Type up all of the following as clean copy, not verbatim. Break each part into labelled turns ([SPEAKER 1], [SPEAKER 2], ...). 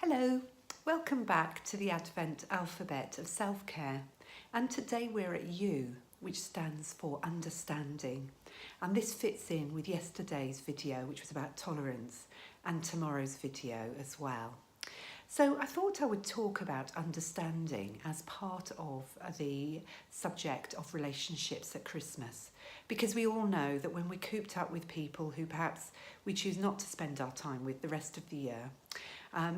[SPEAKER 1] Hello, welcome back to the Advent alphabet of self-care, and today we're at U, which stands for understanding, and this fits in with yesterday's video, which was about tolerance, and tomorrow's video as well. So I thought I would talk about understanding as part of the subject of relationships at Christmas, because we all know that when we're cooped up with people who perhaps we choose not to spend our time with the rest of the year,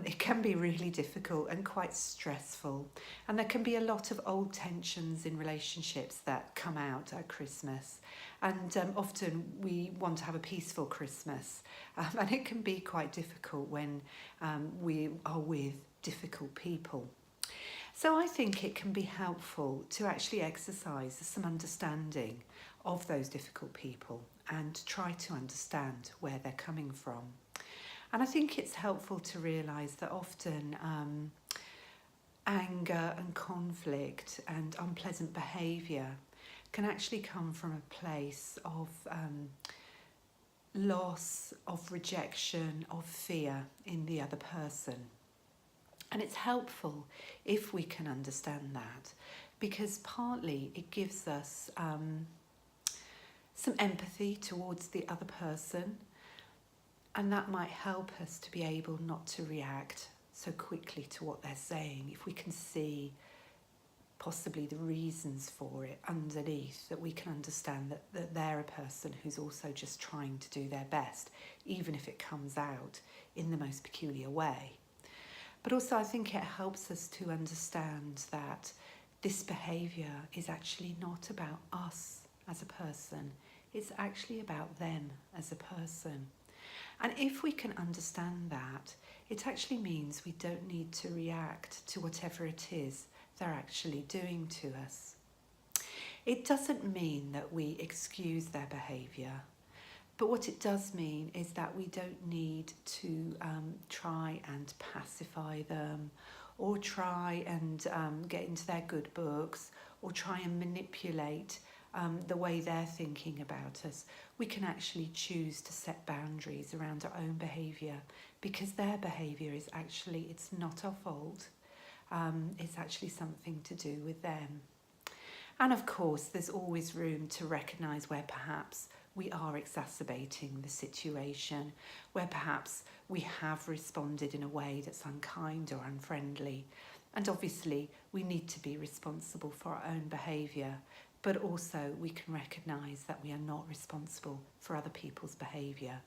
[SPEAKER 1] it can be really difficult and quite stressful, and there can be a lot of old tensions in relationships that come out at Christmas, and often we want to have a peaceful Christmas, and it can be quite difficult when we are with difficult people. So I think it can be helpful to actually exercise some understanding of those difficult people and try to understand where they're coming from. And I think it's helpful to realise that often anger and conflict and unpleasant behaviour can actually come from a place of loss, of rejection, of fear in the other person. And it's helpful if we can understand that, because partly it gives us some empathy towards the other person, and that might help us to be able not to react so quickly to what they're saying if we can see possibly the reasons for it underneath, that we can understand that they're a person who's also just trying to do their best, even if it comes out in the most peculiar way. But also I think it helps us to understand that this behaviour is actually not about us as a person, it's actually about them as a person. And if we can understand that, it actually means we don't need to react to whatever it is they're actually doing to us. It doesn't mean that we excuse their behaviour, but what it does mean is that we don't need to try and pacify them, or try and get into their good books, or try and manipulate the way they're thinking about us. We can actually choose to set boundaries around our own behaviour, because their behaviour is actually, it's not our fault. It's actually something to do with them. And of course, there's always room to recognise where perhaps we are exacerbating the situation, where perhaps we have responded in a way that's unkind or unfriendly. And obviously, we need to be responsible for our own behaviour, but also we can recognise that we are not responsible for other people's behaviour.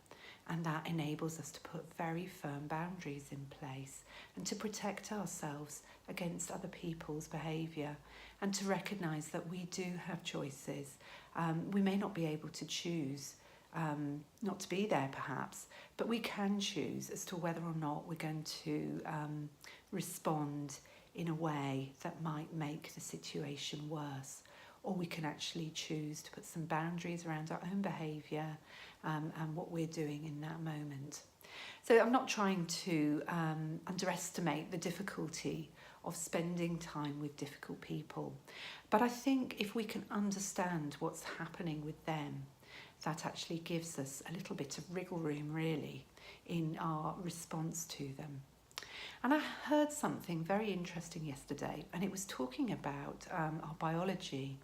[SPEAKER 1] And that enables us to put very firm boundaries in place and to protect ourselves against other people's behaviour, and to recognise that we do have choices. We may not be able to choose not to be there perhaps, but we can choose as to whether or not we're going to respond in a way that might make the situation worse. Or we can actually choose to put some boundaries around our own behaviour and what we're doing in that moment. So I'm not trying to underestimate the difficulty of spending time with difficult people, but I think if we can understand what's happening with them, that actually gives us a little bit of wriggle room really in our response to them. And I heard something very interesting yesterday, and it was talking about our biology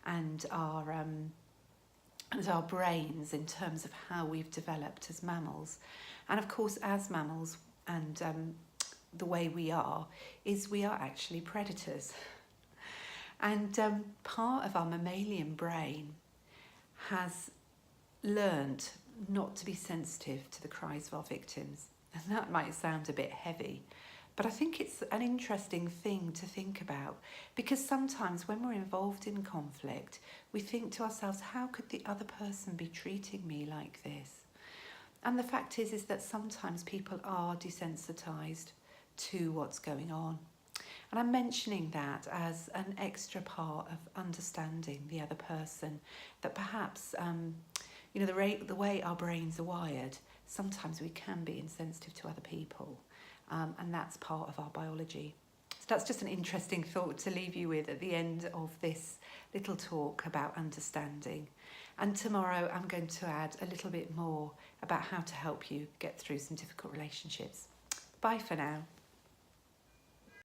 [SPEAKER 1] and our brains in terms of how we've developed as mammals. And of course, as mammals, and the way we are, is we are actually predators. And part of our mammalian brain has learned not to be sensitive to the cries of our victims. And that might sound a bit heavy, but I think it's an interesting thing to think about, because sometimes when we're involved in conflict, we think to ourselves, how could the other person be treating me like this? And the fact is that sometimes people are desensitised to what's going on. And I'm mentioning that as an extra part of understanding the other person, that perhaps, the way our brains are wired, sometimes we can be insensitive to other people. And that's part of our biology. So that's just an interesting thought to leave you with at the end of this little talk about understanding. And tomorrow I'm going to add a little bit more about how to help you get through some difficult relationships. Bye for now.